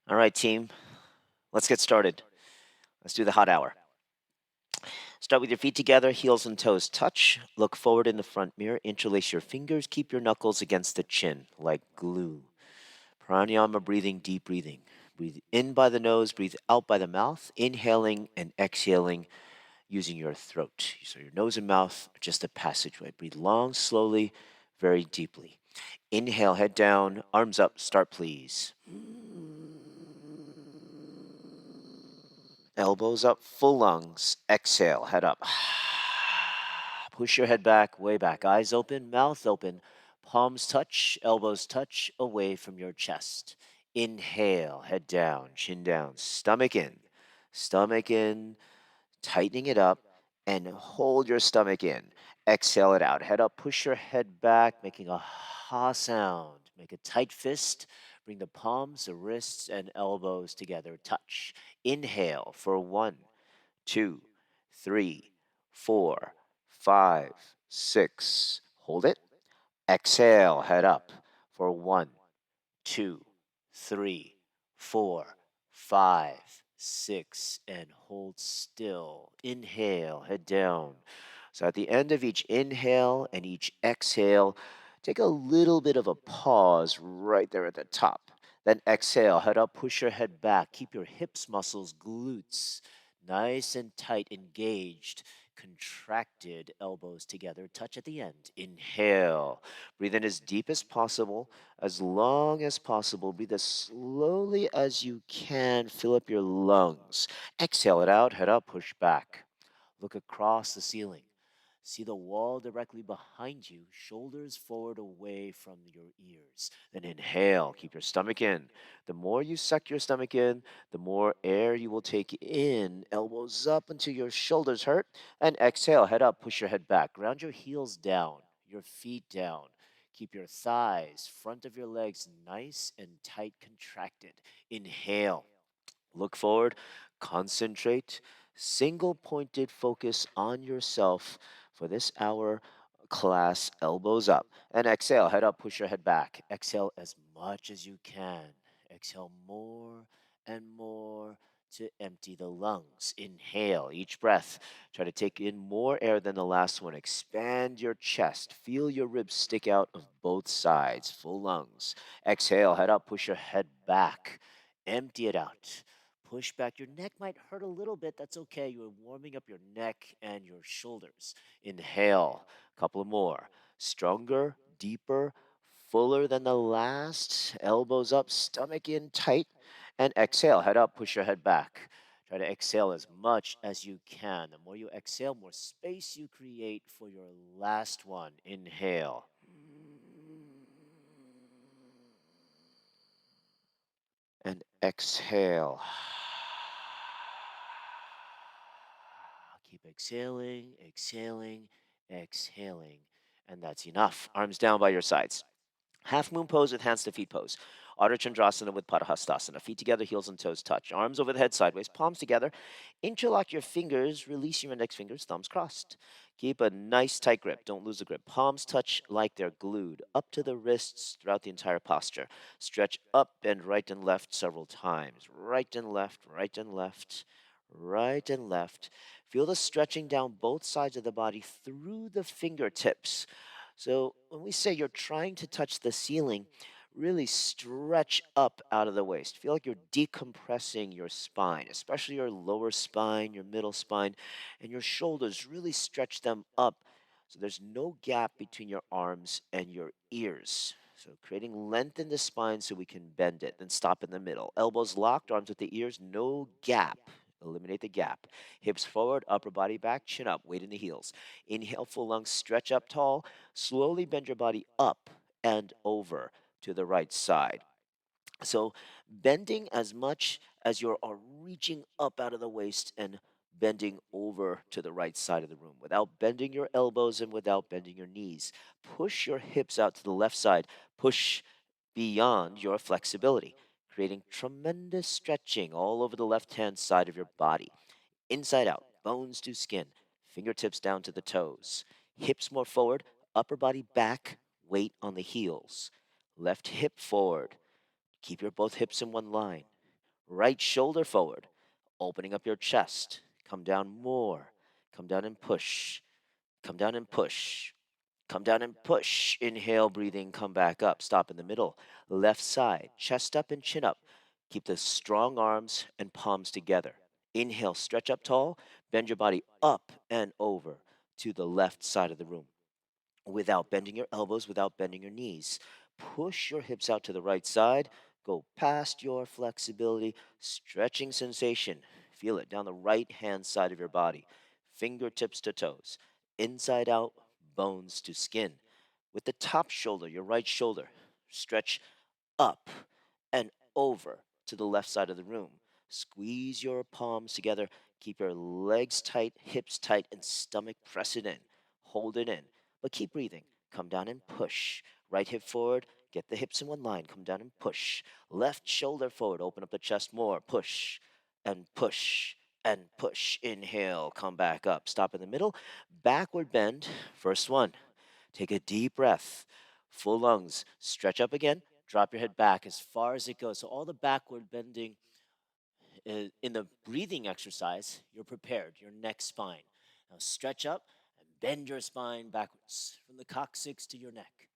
All right, team, let's get started. Let's do the hot hour. Start with your feet together, heels and toes touch. Look forward in the front mirror. Interlace your fingers. Keep your knuckles against the chin like glue. Pranayama breathing, deep breathing. Breathe in by the nose, breathe out by the mouth, inhaling and exhaling using your throat. So your nose and mouth are just a passageway. Breathe long, slowly, very deeply. Inhale, head down, arms up, start please. Elbows up, full lungs. Exhale, head up. Push your head back, way back. Eyes open, mouth open. Palms touch, elbows touch away from your chest. Inhale, head down, chin down, stomach in. Stomach in, tightening it up, and hold your stomach in. Exhale it out. Head up, push your head back, making a ha sound. Make a tight fist. Bring the palms, the wrists, and elbows together. Touch. Inhale for 1, 2, 3, 4, 5, 6. Hold it. Exhale, head up for 1, 2, 3, 4, 5, 6, and hold still. Inhale, head down. So at the end of each inhale and each exhale, take a little bit of a pause right there at the top. Then exhale, head up, push your head back. Keep your hips, muscles, glutes nice and tight, engaged, contracted, elbows together. Touch at the end. Inhale. Breathe in as deep as possible, as long as possible. Breathe as slowly as you can. Fill up your lungs. Exhale it out. Head up, push back. Look across the ceiling. See the wall directly behind you, shoulders forward away from your ears. Then inhale, keep your stomach in. The more you suck your stomach in, the more air you will take in. Elbows up until your shoulders hurt. And exhale, head up, push your head back. Ground your heels down, your feet down. Keep your thighs, front of your legs nice and tight contracted. Inhale. Look forward, concentrate, single pointed focus on yourself for this hour class, elbows up. And exhale, head up, push your head back. Exhale as much as you can. Exhale more and more to empty the lungs. Inhale each breath. Try to take in more air than the last one. Expand your chest. Feel your ribs stick out of both sides. Full lungs. Exhale, head up, push your head back. Empty it out. Push back. Your neck might hurt a little bit. That's okay. You're warming up your neck and your shoulders. Inhale. A couple more. Stronger, deeper, fuller than the last. Elbows up, stomach in tight. And exhale. Head up, push your head back. Try to exhale as much as you can. The more you exhale, more space you create for your last one. Inhale. And exhale. Keep exhaling, exhaling, exhaling. And that's enough. Arms down by your sides. Half moon pose with hands to feet pose. Ardha Chandrasana with Padahastasana. Feet together, heels and toes touch. Arms over the head sideways, palms together. Interlock your fingers, release your index fingers, thumbs crossed. Keep a nice tight grip. Don't lose the grip. Palms touch like they're glued up to the wrists throughout the entire posture. Stretch up and right and left several times. Right and left, right and left, right and left. Feel the stretching down both sides of the body through the fingertips. So when we say you're trying to touch the ceiling, really stretch up out of the waist. Feel like you're decompressing your spine, especially your lower spine, your middle spine, and your shoulders. Really stretch them up so there's no gap between your arms and your ears. So creating length in the spine so we can bend it. Then stop in the middle. Elbows locked, arms with the ears, no gap. Eliminate the gap. Hips forward, upper body back, chin up, weight in the heels. Inhale, full lungs, stretch up tall. Slowly bend your body up and over to the right side. So, bending as much as you are reaching up out of the waist and bending over to the right side of the room without bending your elbows and without bending your knees. Push your hips out to the left side. Push beyond your flexibility, creating tremendous stretching all over the left hand side of your body. Inside out, bones to skin, fingertips down to the toes, hips more forward, upper body back, weight on the heels. Left hip forward. Keep your both hips in one line. Right shoulder forward, opening up your chest. Come down more. Come down and push. Come down and push. Come down and push. Inhale, breathing, come back up. Stop in the middle. Left side, chest up and chin up. Keep the strong arms and palms together. Inhale, stretch up tall. Bend your body up and over to the left side of the room without bending your elbows, without bending your knees. Push your hips out to the right side. Go past your flexibility, stretching sensation. Feel it down the right hand side of your body, fingertips to toes, inside out, bones to skin. With the top shoulder, your right shoulder, stretch up and over to the left side of the room. Squeeze your palms together. Keep your legs tight, hips tight, and stomach press it in. Hold it in. But keep breathing. Come down and push. Right hip forward. Get the hips in one line. Come down and push. Left shoulder forward. Open up the chest more. Push and push and push. Inhale. Come back up. Stop in the middle. Backward bend. First one. Take a deep breath. Full lungs. Stretch up again. Drop your head back as far as it goes. So all the backward bending in the breathing exercise, you're prepared. Your neck, spine. Now stretch up and bend your spine backwards from the coccyx to your neck.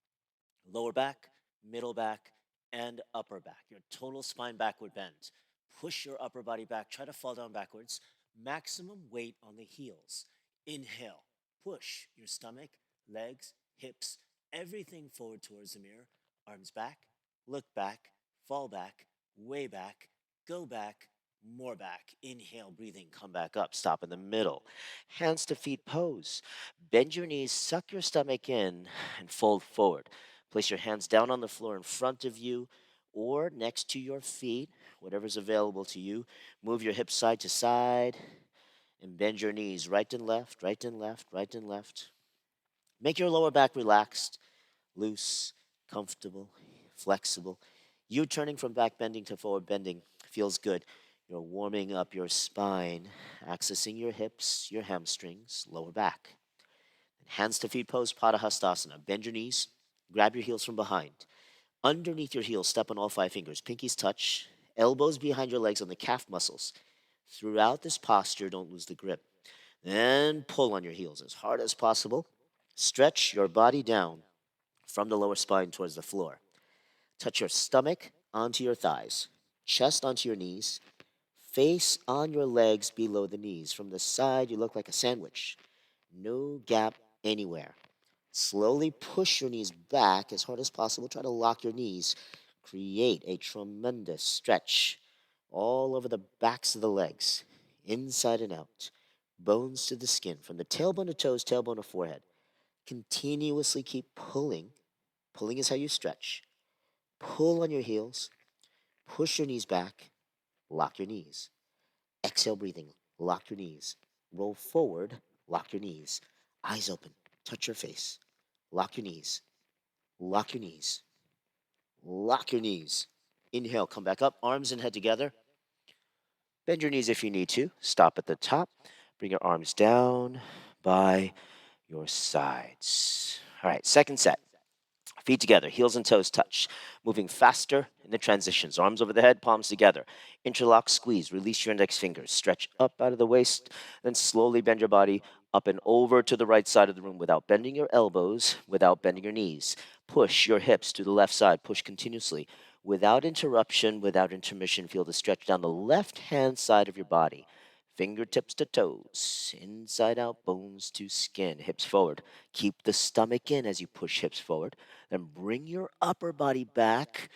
Lower back, middle back, and upper back. Your total spine backward bend. Push your upper body back. Try to fall down backwards. Maximum weight on the heels. Inhale. Push your stomach, legs, hips, everything forward towards the mirror. Arms back. Look back. Fall back. Way back. Go back. More back. Inhale, breathing, come back up. Stop in the middle. Hands to feet pose. Bend your knees, suck your stomach in, and fold forward. Place your hands down on the floor in front of you or next to your feet, whatever's available to you. Move your hips side to side and bend your knees right and left, right and left, right and left. Make your lower back relaxed, loose, comfortable, flexible. You turning from back bending to forward bending feels good. You're warming up your spine, accessing your hips, your hamstrings, lower back. Hands to feet pose, Padahastasana. Bend your knees, grab your heels from behind. Underneath your heels, step on all five fingers. Pinkies touch, elbows behind your legs on the calf muscles. Throughout this posture, don't lose the grip. Then pull on your heels as hard as possible. Stretch your body down from the lower spine towards the floor. Touch your stomach onto your thighs, chest onto your knees, face on your legs below the knees. From the side, you look like a sandwich. No gap anywhere. Slowly push your knees back as hard as possible. Try to lock your knees. Create a tremendous stretch all over the backs of the legs, inside and out. Bones to the skin, from the tailbone to toes, tailbone to forehead. Continuously keep pulling. Pulling is how you stretch. Pull on your heels. Push your knees back. Lock your knees. Exhale, breathing. Lock your knees. Roll forward. Lock your knees. Eyes open. Touch your face. Lock your knees. Lock your knees. Lock your knees. Inhale, come back up. Arms and head together. Bend your knees if you need to. Stop at the top. Bring your arms down by your sides. All right, second set. Feet together, heels and toes touch. Moving faster in the transitions. Arms over the head, palms together. Interlock, squeeze. Release your index fingers. Stretch up out of the waist. Then slowly bend your body up and over to the right side of the room without bending your elbows, without bending your knees. Push your hips to the left side. Push continuously. Without interruption, without intermission, feel the stretch down the left hand side of your body. Fingertips to toes, inside out, bones to skin, hips forward. Keep the stomach in as you push hips forward. Then bring your upper body back,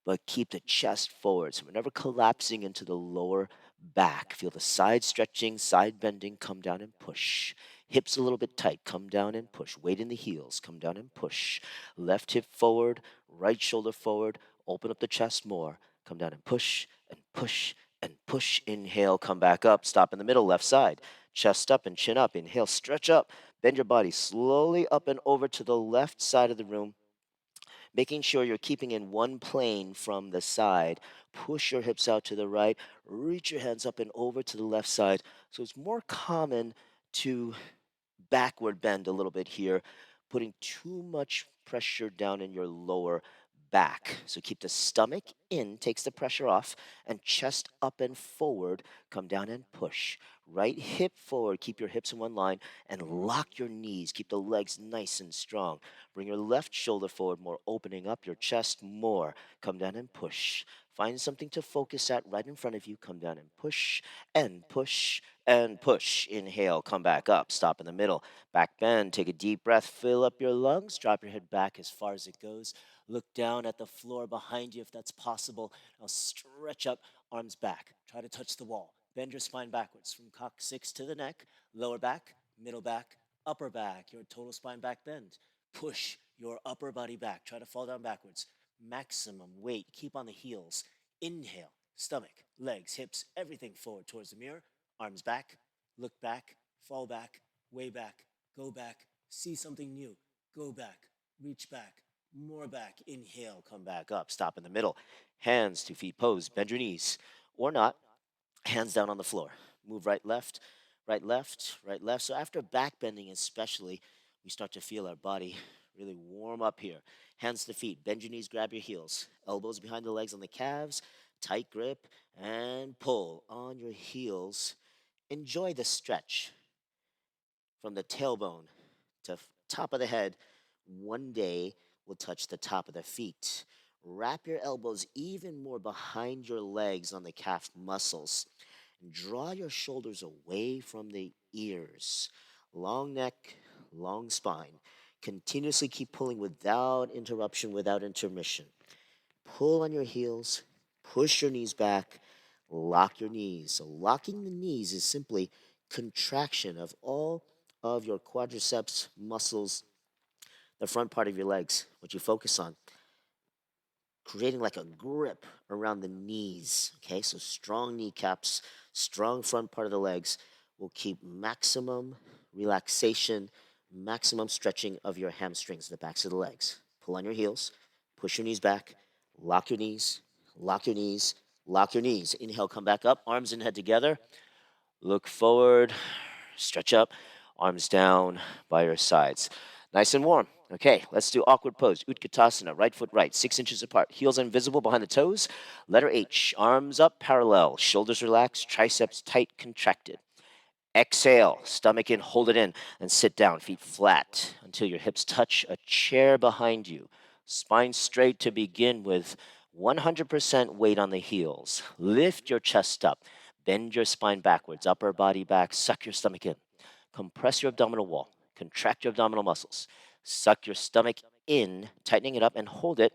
but keep the chest forward. So we're never collapsing into the lower back. Feel the side stretching, side bending, come down and push. Hips a little bit tight, come down and push. Weight in the heels, come down and push. Left hip forward, right shoulder forward. Open up the chest more. Come down and push and push and push. Inhale, come back up. Stop in the middle, left side. Chest up and chin up. Inhale, stretch up. Bend your body slowly up and over to the left side of the room, making sure you're keeping in one plane from the side. Push your hips out to the right. Reach your hands up and over to the left side. So it's more common to backward bend a little bit here, putting too much pressure down in your lower back. So keep the stomach in, takes the pressure off, and chest up and forward. Come down and push. Right hip forward, keep your hips in one line, and lock your knees. Keep the legs nice and strong. Bring your left shoulder forward more, opening up your chest more. Come down and push. Find something to focus at right in front of you. Come down and push and push and push. Inhale, come back up. Stop in the middle. Back bend. Take a deep breath. Fill up your lungs. Drop your head back as far as it goes. Look down at the floor behind you if that's possible. Now stretch up, arms back. Try to touch the wall. Bend your spine backwards from coccyx to the neck. Lower back, middle back, upper back. Your total spine back bend. Push your upper body back. Try to fall down backwards. Maximum weight. Keep on the heels. Inhale, stomach, legs, hips, everything forward towards the mirror. Arms back, look back, fall back, way back, go back, see something new, go back, reach back, more back. Inhale, come back up, stop in the middle. Hands to feet pose, bend your knees, or not. Hands down on the floor. Move right, left, right, left, right, left. So after back bending especially, we start to feel our body really warm up here. Hands to feet. Bend your knees, grab your heels. Elbows behind the legs on the calves. Tight grip and pull on your heels. Enjoy the stretch from the tailbone to top of the head. One day will touch the top of the feet. Wrap your elbows even more behind your legs on the calf muscles. Draw your shoulders away from the ears. Long neck, long spine. Continuously keep pulling without interruption, without intermission. Pull on your heels, push your knees back, lock your knees. So locking the knees is simply contraction of all of your quadriceps muscles, the front part of your legs, what you focus on, creating like a grip around the knees. Okay, so strong kneecaps, strong front part of the legs will keep maximum relaxation, maximum stretching of your hamstrings, the backs of the legs. Pull on your heels, push your knees back, lock your knees, lock your knees, lock your knees. Inhale, come back up, arms and head together. Look forward, stretch up, arms down by your sides. Nice and warm. Okay, let's do awkward pose. Utkatasana, right foot right, 6 inches apart. Heels invisible behind the toes. Letter H, arms up parallel, shoulders relaxed, triceps tight, contracted. Exhale, stomach in, hold it in, and sit down, feet flat until your hips touch a chair behind you. Spine straight to begin with, 100% weight on the heels. Lift your chest up, bend your spine backwards, upper body back, suck your stomach in. Compress your abdominal wall, contract your abdominal muscles. Suck your stomach in, tightening it up, and hold it.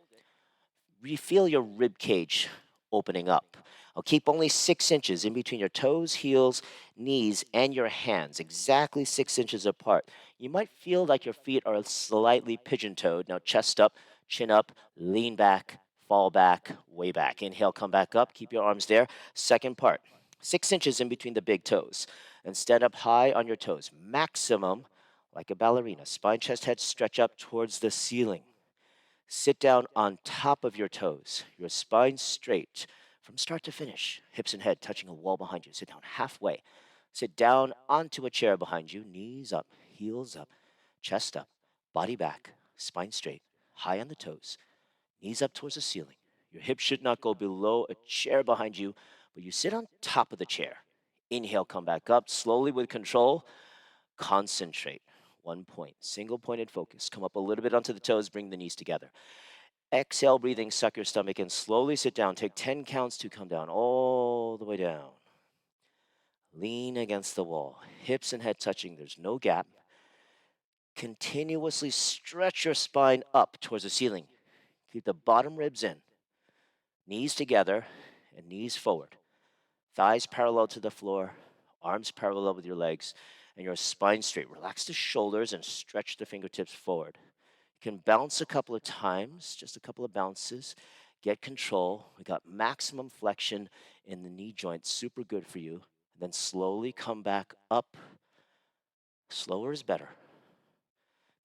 Feel your rib cage opening up. I'll keep only 6 inches in between your toes, heels, knees, and your hands, exactly 6 inches apart. You might feel like your feet are slightly pigeon-toed. Now chest up, chin up, lean back, fall back, way back. Inhale, come back up, keep your arms there. Second part, 6 inches in between the big toes. And stand up high on your toes. Maximum, like a ballerina. Spine, chest, head, stretch up towards the ceiling. Sit down on top of your toes, your spine straight from start to finish, hips and head touching a wall behind you. Sit down halfway. Sit down onto a chair behind you, knees up, heels up, chest up, body back, spine straight, high on the toes, knees up towards the ceiling. Your hips should not go below a chair behind you, but you sit on top of the chair. Inhale, come back up slowly with control. Concentrate. One point, single pointed focus. Come up a little bit onto the toes, bring the knees together. Exhale, breathing, suck your stomach in. Slowly sit down. Take 10 counts to come down all the way down. Lean against the wall. Hips and head touching. There's no gap. Continuously stretch your spine up towards the ceiling. Keep the bottom ribs in. Knees together and knees forward. Thighs parallel to the floor. Arms parallel with your legs. And your spine straight. Relax the shoulders and stretch the fingertips forward. You can bounce a couple of times, just a couple of bounces. Get control. We got maximum flexion in the knee joint, super good for you. And then slowly come back up. Slower is better.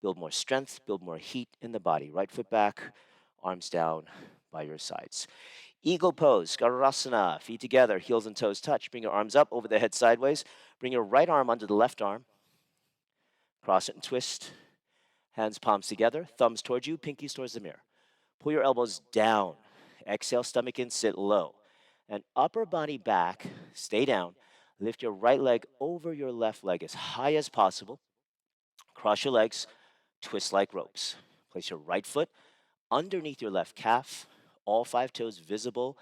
Build more strength, build more heat in the body. Right foot back, arms down by your sides. Eagle pose, Garasana, feet together, heels and toes touch. Bring your arms up over the head sideways. Bring your right arm under the left arm. Cross it and twist. Hands palms together, thumbs towards you, pinkies towards the mirror. Pull your elbows down. Exhale, stomach in, sit low. And upper body back, stay down. Lift your right leg over your left leg as high as possible. Cross your legs, twist like ropes. Place your right foot underneath your left calf, all 5 toes visible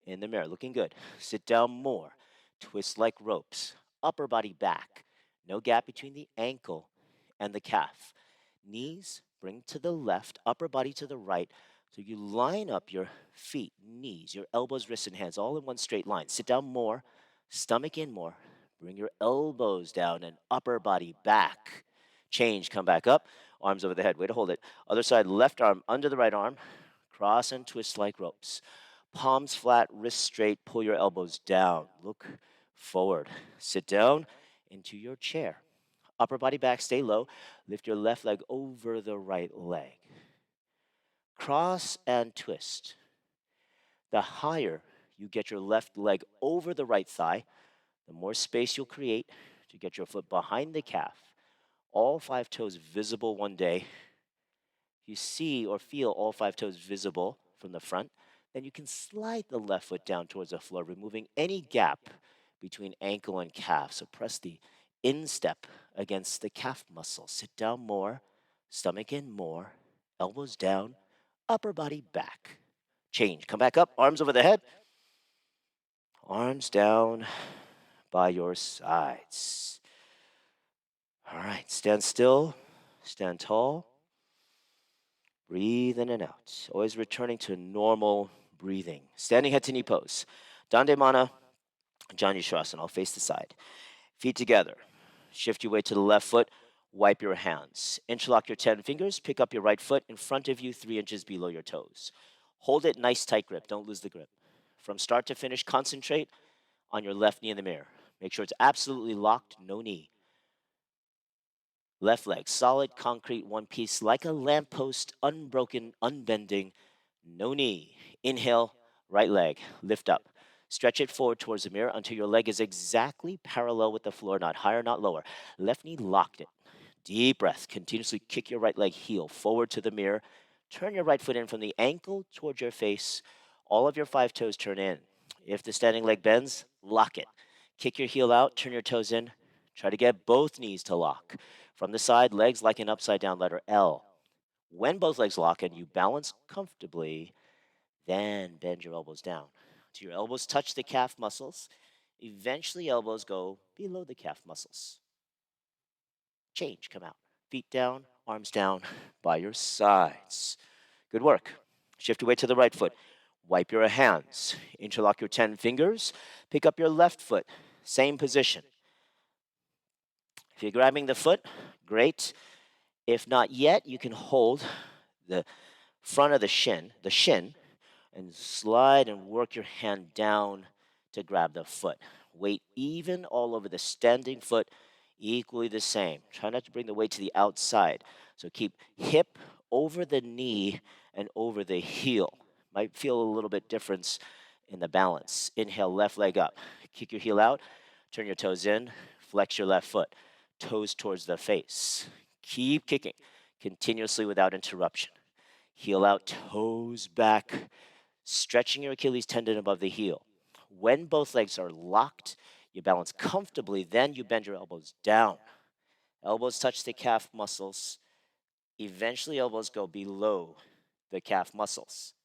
in the mirror. Looking good. Sit down more. Twist like ropes. Upper body back. No gap between the ankle and the calf. Knees bring to the left, upper body to the right. So you line up your feet, knees, your elbows, wrists, and hands all in one straight line. Sit down more. Stomach in more. Bring your elbows down and upper body back. Change, come back up. Arms over the head. Way to hold it. Other side, left arm under the right arm. Cross and twist like ropes. Palms flat, wrists straight. Pull your elbows down. Look forward. Sit down into your chair. Upper body back, stay low. Lift your left leg over the right leg. Cross and twist. The higher you get your left leg over the right thigh, the more space you'll create to get your foot behind the calf. All 5 toes visible one day. You see or feel all 5 toes visible from the front, then you can slide the left foot down towards the floor, removing any gap between ankle and calf. So press the instep against the calf muscle. Sit down more, stomach in more, elbows down, upper body back. Change. Come back up, arms over the head, arms down by your sides. All right, stand still, stand tall. Breathe in and out. Always returning to normal breathing. Standing head to knee pose. Dandemana, Janushirasana. I'll face the side. Feet together. Shift your weight to the left foot. Wipe your hands. Interlock your 10 fingers. Pick up your right foot in front of you, 3 inches below your toes. Hold it, nice tight grip. Don't lose the grip. From start to finish, concentrate on your left knee in the mirror. Make sure it's absolutely locked, no knee. Left leg, solid concrete, one piece, like a lamppost, unbroken, unbending, no knee. Inhale, right leg, lift up. Stretch it forward towards the mirror until your leg is exactly parallel with the floor, not higher, not lower. Left knee locked it. Deep breath. Continuously kick your right leg heel forward to the mirror. Turn your right foot in from the ankle towards your face. All of your 5 toes turn in. If the standing leg bends, lock it. Kick your heel out, turn your toes in. Try to get both knees to lock. From the side, legs like an upside down letter L. When both legs lock and you balance comfortably, then bend your elbows down till your elbows touch the calf muscles. Eventually, elbows go below the calf muscles. Change, come out. Feet down, arms down by your sides. Good work. Shift your weight to the right foot. Wipe your hands. Interlock your 10 fingers. Pick up your left foot. Same position. If you're grabbing the foot, great. If not yet, you can hold the front of the shin, and slide and work your hand down to grab the foot. Weight even all over the standing foot, equally the same. Try not to bring the weight to the outside. So keep hip over the knee and over the heel. Might feel a little bit difference in the balance. Inhale, left leg up. Kick your heel out, turn your toes in, flex your left foot. Toes towards the face. Keep kicking continuously without interruption. Heel out, toes back, stretching your Achilles tendon above the heel. When both legs are locked, you balance comfortably, then you bend your elbows down. Elbows touch the calf muscles. Eventually, elbows go below the calf muscles.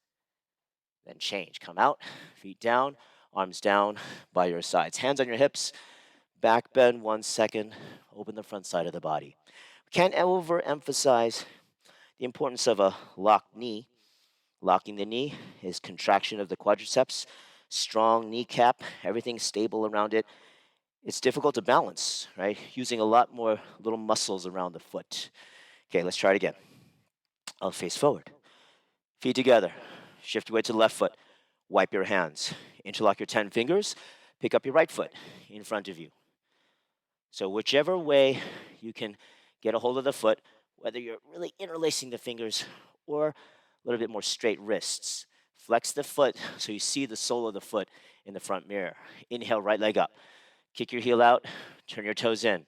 Then change. Come out, feet down, arms down by your sides. Hands on your hips. Back bend 1 second. Open the front side of the body. We can't overemphasize the importance of a locked knee. Locking the knee is contraction of the quadriceps, strong kneecap, everything stable around it. It's difficult to balance, right? Using a lot more little muscles around the foot. Okay, let's try it again. I'll face forward. Feet together. Shift your weight to the left foot. Wipe your hands. Interlock your 10 fingers. Pick up your right foot in front of you. So whichever way you can get a hold of the foot, whether you're really interlacing the fingers or a little bit more straight wrists. Flex the foot so you see the sole of the foot in the front mirror. Inhale, right leg up. Kick your heel out, turn your toes in.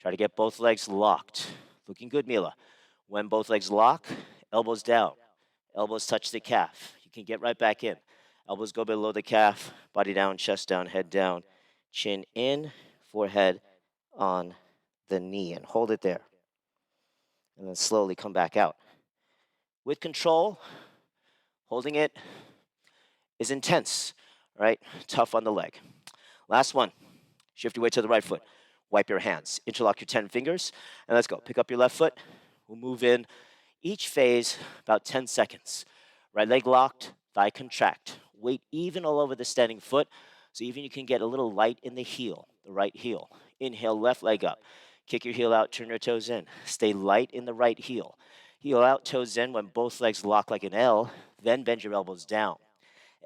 Try to get both legs locked. Looking good, Mila. When both legs lock, elbows down. Elbows touch the calf. You can get right back in. Elbows go below the calf, body down, chest down, head down, chin in, forehead on the knee, and hold it there. And then slowly come back out. With control, holding it is intense, right? Tough on the leg. Last one. Shift your weight to the right foot. Wipe your hands. Interlock your 10 fingers. And let's go. Pick up your left foot. We'll move in each phase about 10 seconds. Right leg locked, thigh contract. Weight even all over the standing foot. So even you can get a little light in the heel, the right heel. Inhale, left leg up. Kick your heel out, turn your toes in. Stay light in the right heel. Heel out, toes in when both legs lock like an L. Then bend your elbows down.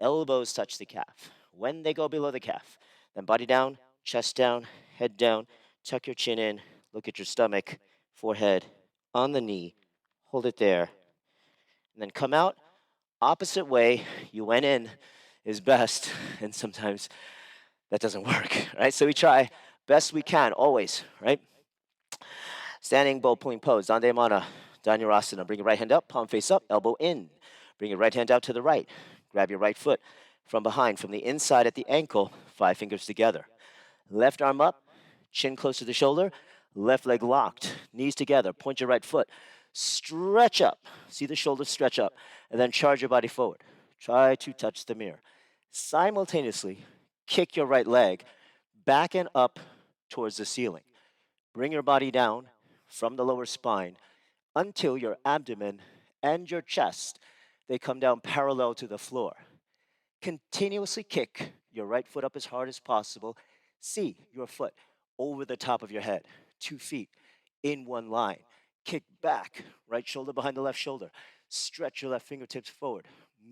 Elbows touch the calf. When they go below the calf, then body down, chest down, head down, tuck your chin in, look at your stomach, forehead on the knee, hold it there, and then come out opposite way you went in is best, and sometimes that doesn't work, right? So we try best we can always, right? Standing bow point pose, Dandayamana, Dhanurasana. Bring your right hand up, palm face up, elbow in. Bring your right hand out to the right. Grab your right foot from behind, from the inside at the ankle, 5 fingers together. Left arm up, chin close to the shoulder, left leg locked, knees together. Point your right foot, stretch up. See the shoulders stretch up, and then charge your body forward. Try to touch the mirror. Simultaneously, kick your right leg back and up towards the ceiling. Bring your body down from the lower spine until your abdomen and your chest, they come down parallel to the floor. Continuously kick your right foot up as hard as possible. See your foot over the top of your head, 2 feet in one line. Kick back, right shoulder behind the left shoulder. Stretch your left fingertips forward.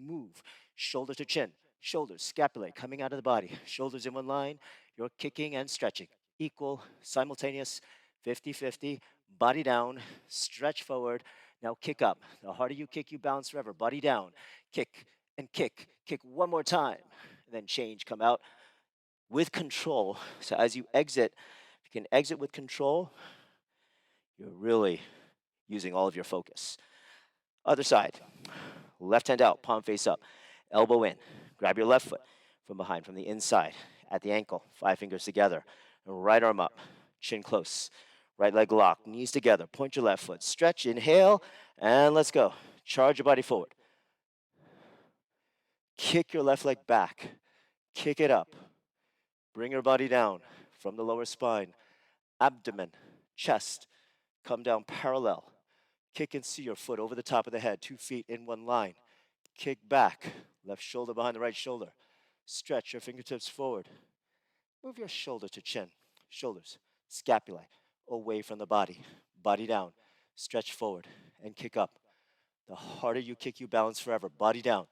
Move, shoulder to chin, shoulders, scapulae coming out of the body. Shoulders in one line, you're kicking and stretching. Equal, simultaneous, 50-50, body down, stretch forward. Now kick up. The harder you kick, you bounce forever. Body down, kick and kick. Kick one more time, and then change, come out with control. So as you exit, if you can exit with control, you're really using all of your focus. Other side, left hand out, palm face up, elbow in. Grab your left foot from behind, from the inside, at the ankle, 5 fingers together. Right arm up, chin close. Right leg locked, knees together. Point your left foot, stretch, inhale, and let's go. Charge your body forward. Kick your left leg back. Kick it up. Bring your body down from the lower spine. Abdomen, chest, come down parallel. Kick and see your foot over the top of the head, 2 feet in one line. Kick back, left shoulder behind the right shoulder. Stretch your fingertips forward. Move your shoulder to chin, shoulders, scapulae, away from the body. Body down, stretch forward, and kick up. The harder you kick, you balance forever. Body down,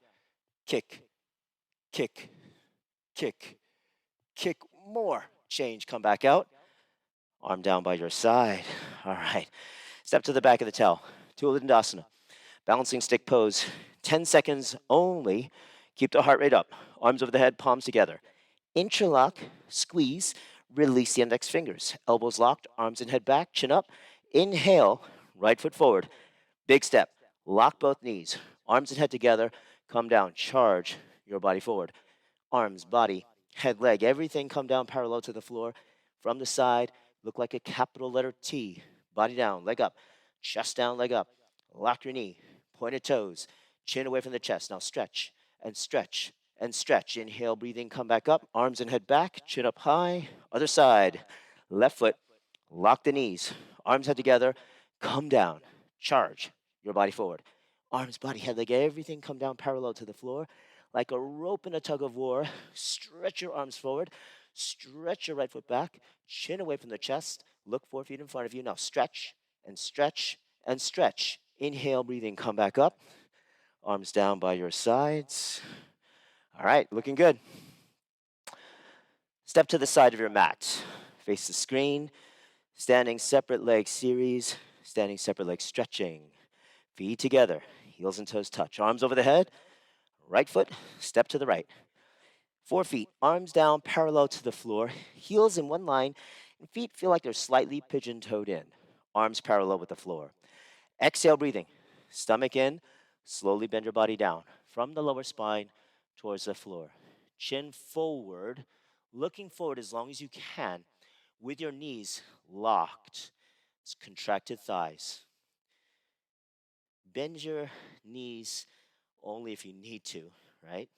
kick, kick, kick, kick more. Change, come back out. Arm down by your side. All right. Step to the back of the towel. Dandasana. Balancing stick pose. 10 seconds only. Keep the heart rate up. Arms over the head, palms together. Interlock, squeeze, release the index fingers. Elbows locked, arms and head back, chin up. Inhale, right foot forward. Big step. Lock both knees. Arms and head together. Come down. Charge your body forward. Arms, body, head, leg, everything come down parallel to the floor. From the side, look like a capital letter T. Body down, leg up. Chest down, leg up. Lock your knee. Pointed toes. Chin away from the chest. Now stretch and stretch and stretch. Inhale, breathing, come back up. Arms and head back. Chin up high. Other side. Left foot. Lock the knees. Arms head together. Come down. Charge your body forward. Arms, body, head, leg, everything come down parallel to the floor. Like a rope in a tug of war. Stretch your arms forward. Stretch your right foot back. Chin away from the chest. Look 4 feet in front of you. Now stretch and stretch and stretch. Inhale, breathing, come back up. Arms down by your sides. All right, looking good. Step to the side of your mat. Face the screen. Standing separate leg series. Standing separate leg stretching. Feet together. Heels and toes touch. Arms over the head. Right foot, step to the right. 4 feet, arms down parallel to the floor. Heels in one line. And feet feel like they're slightly pigeon-toed in. Arms parallel with the floor. Exhale, breathing. Stomach in. Slowly bend your body down from the lower spine towards the floor. Chin forward, looking forward as long as you can with your knees locked. It's contracted thighs. Bend your knees only if you need to, right?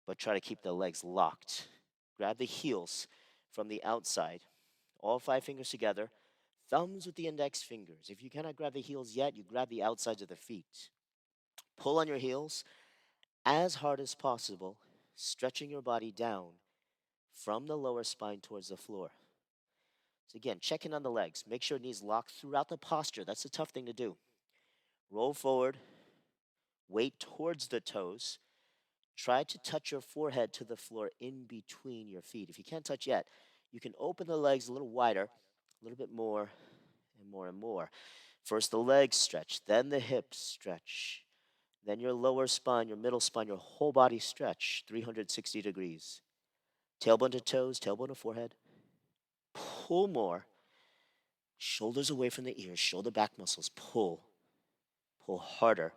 But try to keep the legs locked. Grab the heels from the outside, all 5 fingers together, thumbs with the index fingers. If you cannot grab the heels yet, you grab the outsides of the feet. Pull on your heels as hard as possible, stretching your body down from the lower spine towards the floor. So again, check in on the legs. Make sure knees locked throughout the posture. That's a tough thing to do. Roll forward, weight towards the toes. Try to touch your forehead to the floor in between your feet. If you can't touch yet, you can open the legs a little wider, a little bit more and more and more. First the legs stretch, then the hips stretch, then your lower spine, your middle spine, your whole body stretch 360 degrees. Tailbone to toes, tailbone to forehead. Pull more. Shoulders away from the ears, shoulder back muscles. Pull. Pull harder.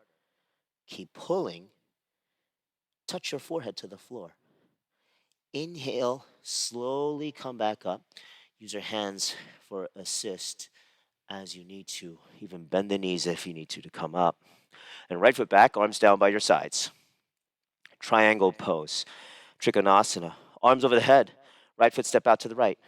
Keep pulling. Touch your forehead to the floor. Inhale, slowly come back up. Use your hands for assist as you need to. Even bend the knees if you need to come up. And right foot back, arms down by your sides. Triangle pose. Trikonasana. Arms over the head. Right foot step out to the right.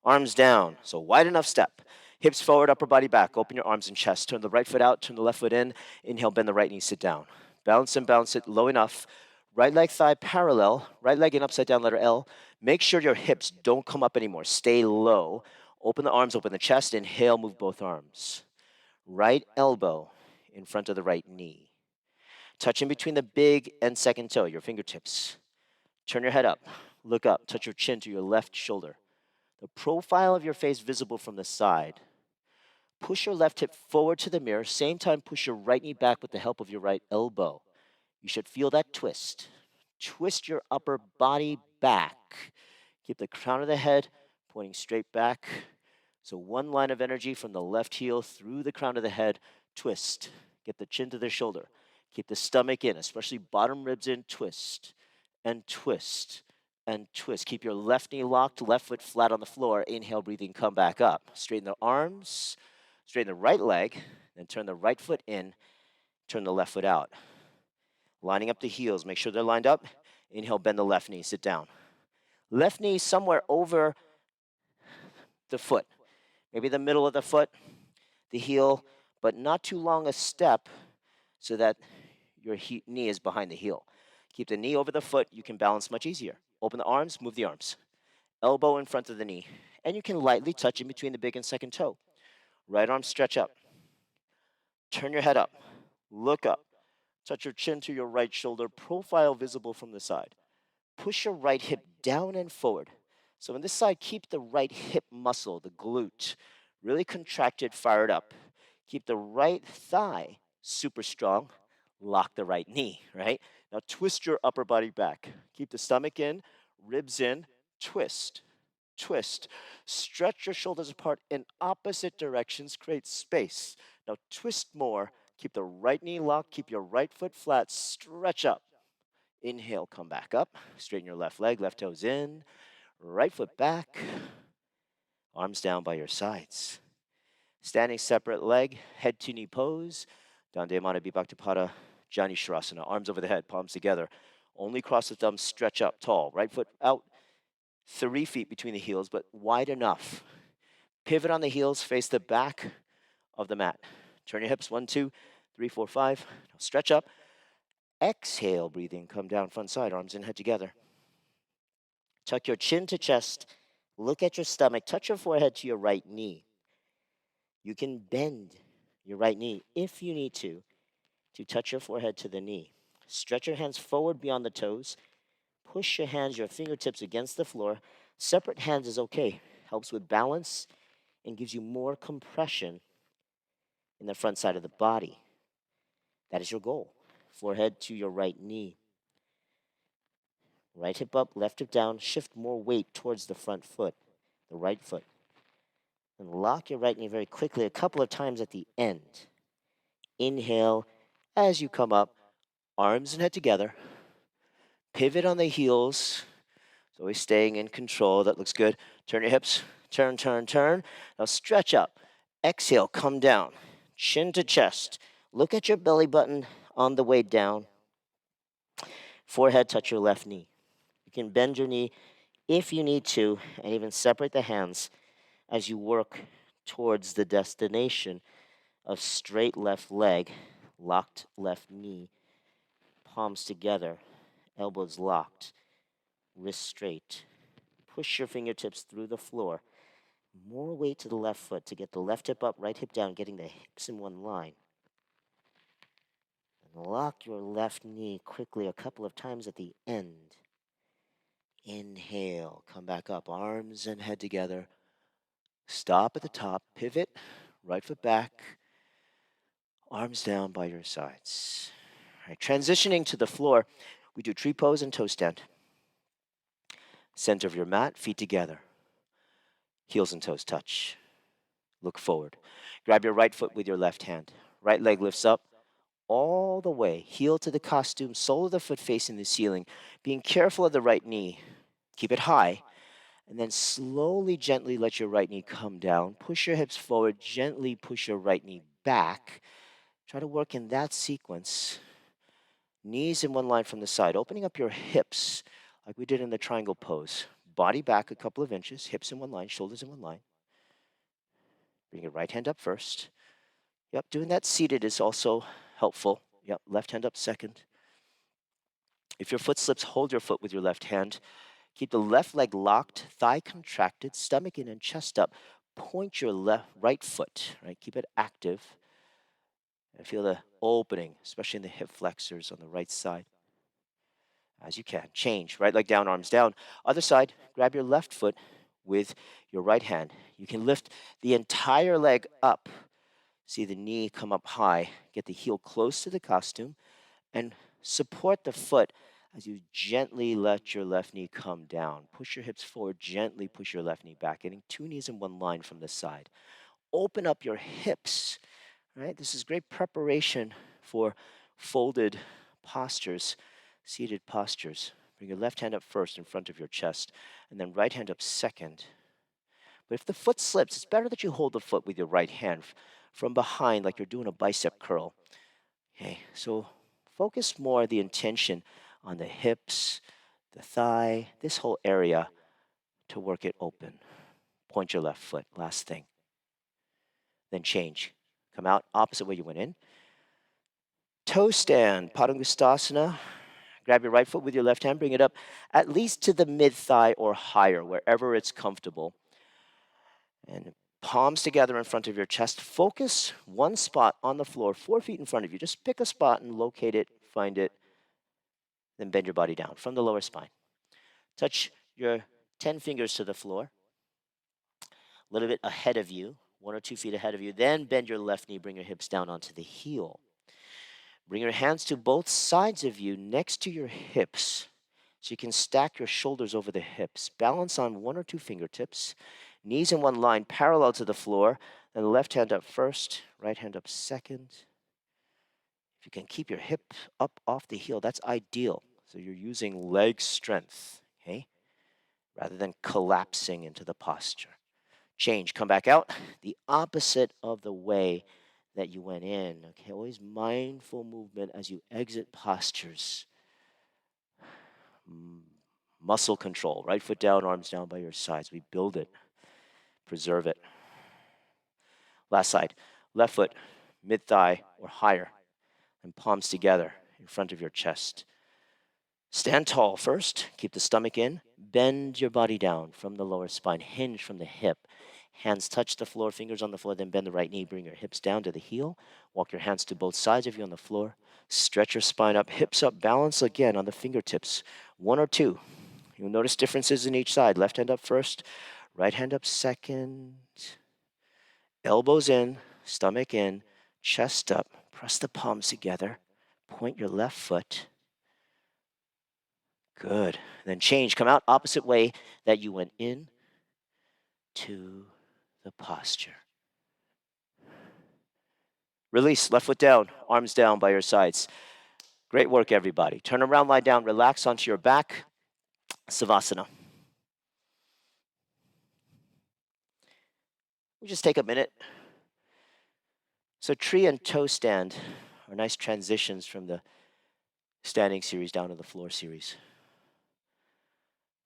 Arms down. So wide enough step. Hips forward, upper body back. Open your arms and chest. Turn the right foot out. Turn the left foot in. Inhale, bend the right knee, sit down. Balance and bounce it low enough. Right leg thigh parallel. Right leg in upside down, letter L. Make sure your hips don't come up anymore. Stay low. Open the arms, open the chest. Inhale, move both arms. Right elbow in front of the right knee. Touch in between the big and second toe, your fingertips. Turn your head up. Look up. Touch your chin to your left shoulder. The profile of your face visible from the side. Push your left hip forward to the mirror. Same time, push your right knee back with the help of your right elbow. You should feel that twist. Twist your upper body back. Keep the crown of the head pointing straight back. So one line of energy from the left heel through the crown of the head. Twist. Get the chin to the shoulder. Keep the stomach in, especially bottom ribs in. Twist and twist and twist. Keep your left knee locked, left foot flat on the floor. Inhale, breathing, come back up. Straighten the arms, straighten the right leg, then turn the right foot in, turn the left foot out. Lining up the heels, make sure they're lined up. Inhale, bend the left knee, sit down. Left knee somewhere over the foot, maybe the middle of the foot, the heel, but not too long a step so that your knee is behind the heel. Keep the knee over the foot, you can balance much easier. Open the arms, move the arms. Elbow in front of the knee. And you can lightly touch in between the big and second toe. Right arm stretch up. Turn your head up. Look up. Touch your chin to your right shoulder, profile visible from the side. Push your right hip down and forward. So on this side, keep the right hip muscle, the glute, really contracted, fired up. Keep the right thigh super strong. Lock the right knee, right? Now twist your upper body back. Keep the stomach in, ribs in, twist, twist. Stretch your shoulders apart in opposite directions, create space. Now twist more. Keep the right knee locked, keep your right foot flat, stretch up. Inhale, come back up. Straighten your left leg, left toes in, right foot back, arms down by your sides. Standing separate leg, head to knee pose. Dandayamana Vibhaktipada Jani Shrasana. Arms over the head, palms together. Only cross the thumbs, stretch up tall. Right foot out, 3 feet between the heels, but wide enough. Pivot on the heels, face the back of the mat. Turn your hips, 1, 2, 3, 4, 5. Now stretch up. Exhale, breathing, come down front side, arms and head together. Tuck your chin to chest. Look at your stomach. Touch your forehead to your right knee. You can bend your right knee if you need to touch your forehead to the knee. Stretch your hands forward beyond the toes. Push your hands, your fingertips against the floor. Separate hands is okay. Helps with balance and gives you more compression in the front side of the body. That is your goal. Forehead to your right knee. Right hip up, left hip down. Shift more weight towards the front foot, the right foot. And lock your right knee very quickly a couple of times at the end. Inhale as you come up, arms and head together. Pivot on the heels. So always staying in control. That looks good. Turn your hips. Turn, turn, turn. Now stretch up. Exhale, come down. Chin to chest. Look at your belly button on the way down. Forehead, touch your left knee. You can bend your knee if you need to, and even separate the hands as you work towards the destination of straight left leg, locked left knee, palms together, elbows locked, wrists straight. Push your fingertips through the floor. More weight to the left foot to get the left hip up, right hip down, getting the hips in one line. And lock your left knee quickly a couple of times at the end. Inhale, come back up, arms and head together. Stop at the top, pivot, right foot back, arms down by your sides. All right, transitioning to the floor, we do tree pose and toe stand. Center of your mat, feet together. Heels and toes touch. Look forward. Grab your right foot with your left hand. Right leg lifts up all the way. Heel to the costume, sole of the foot facing the ceiling. Being careful of the right knee. Keep it high. And then slowly, gently let your right knee come down. Push your hips forward. Gently push your right knee back. Try to work in that sequence. Knees in one line from the side. Opening up your hips like we did in the triangle pose. Body back a couple of inches. Hips in one line. Shoulders in one line. Bring your right hand up first. Yep, doing that seated is also helpful. Yep, left hand up second. If your foot slips, hold your foot with your left hand. Keep the left leg locked, thigh contracted, stomach in and chest up. Point your right foot, right? Keep it active. And feel the opening, especially in the hip flexors on the right side. As you can. Change. Right leg down, arms down. Other side, grab your left foot with your right hand. You can lift the entire leg up. See the knee come up high. Get the heel close to the costume. And support the foot as you gently let your left knee come down. Push your hips forward. Gently push your left knee back. Getting two knees in one line from the side. Open up your hips. Right? This is great preparation for folded postures, seated postures. Bring your left hand up first in front of your chest, and then right hand up second. But if the foot slips, it's better that you hold the foot with your right hand from behind like you're doing a bicep curl. Okay, so focus more the intention on the hips, the thigh, this whole area to work it open. Point your left foot, last thing. Then change. Come out opposite way you went in. Toe stand, Padangusthasana. Grab your right foot with your left hand, bring it up at least to the mid-thigh or higher, wherever it's comfortable. And palms together in front of your chest. Focus one spot on the floor, 4 feet in front of you. Just pick a spot and locate it, find it, then bend your body down from the lower spine. Touch your 10 fingers to the floor, a little bit ahead of you, 1 or 2 feet ahead of you. Then bend your left knee, bring your hips down onto the heel. Bring your hands to both sides of you next to your hips so you can stack your shoulders over the hips. Balance on 1 or 2 fingertips. Knees in one line parallel to the floor. Then left hand up first, right hand up second. If you can keep your hip up off the heel, that's ideal. So you're using leg strength, okay? Rather than collapsing into the posture. Change, come back out. The opposite of the way that you went in. Okay, always mindful movement as you exit postures. Muscle control, right foot down, arms down by your sides. We build it, preserve it. Last side, left foot, mid-thigh or higher, and palms together in front of your chest. Stand tall first, keep the stomach in, bend your body down from the lower spine, hinge from the hip. Hands touch the floor, fingers on the floor, then bend the right knee, bring your hips down to the heel. Walk your hands to both sides of you on the floor. Stretch your spine up, hips up, balance again on the fingertips. 1 or 2. You'll notice differences in each side. Left hand up first, right hand up second. Elbows in, stomach in, chest up. Press the palms together. Point your left foot. Good. Then change. Come out opposite way that you went in to the posture. Release, left foot down, arms down by your sides. Great work, everybody. Turn around, lie down, relax onto your back. Savasana. We'll just take a minute. So tree and toe stand are nice transitions from the standing series down to the floor series.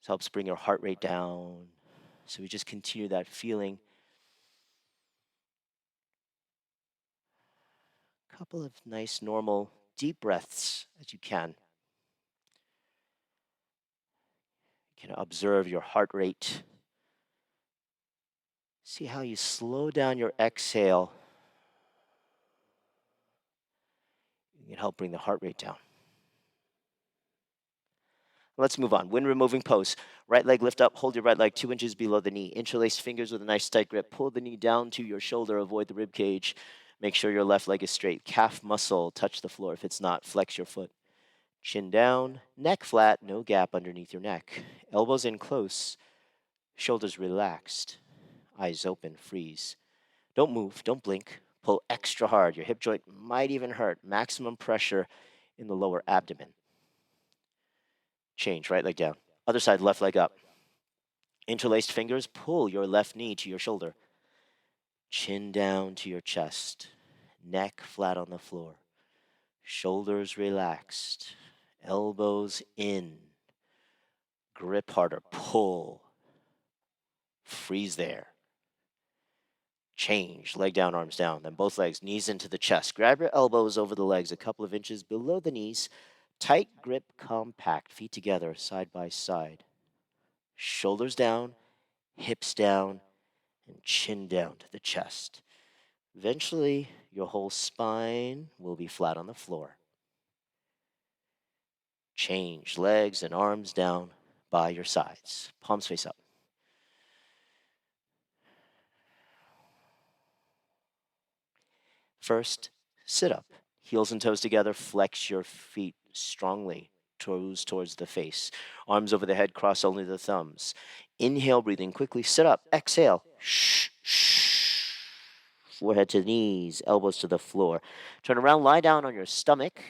This helps bring your heart rate down. So we just continue that feeling. A couple of nice, normal, deep breaths as you can. You can observe your heart rate. See how you slow down your exhale. You can help bring the heart rate down. Let's move on. Wind removing pose. Right leg lift up. Hold your right leg 2 inches below the knee. Interlace fingers with a nice tight grip. Pull the knee down to your shoulder. Avoid the rib cage. Make sure your left leg is straight. Calf muscle touch the floor. If it's not, flex your foot. Chin down. Neck flat. No gap underneath your neck. Elbows in close. Shoulders relaxed. Eyes open. Freeze. Don't move. Don't blink. Pull extra hard. Your hip joint might even hurt. Maximum pressure in the lower abdomen. Change, right leg down. Other side, left leg up. Interlaced fingers, pull your left knee to your shoulder. Chin down to your chest. Neck flat on the floor. Shoulders relaxed. Elbows in. Grip harder, pull. Freeze there. Change, leg down, arms down. Then both legs, knees into the chest. Grab your elbows over the legs a couple of inches below the knees. Tight grip, compact, feet together, side by side. Shoulders down, hips down, and chin down to the chest. Eventually, your whole spine will be flat on the floor. Change, legs and arms down by your sides. Palms face up. First, sit up. Heels and toes together, flex your feet strongly, toes towards the face. Arms over the head, cross only the thumbs. Inhale, breathing quickly, sit up. Exhale. Shh, shh. Forehead to knees, elbows to the floor. Turn around, lie down on your stomach.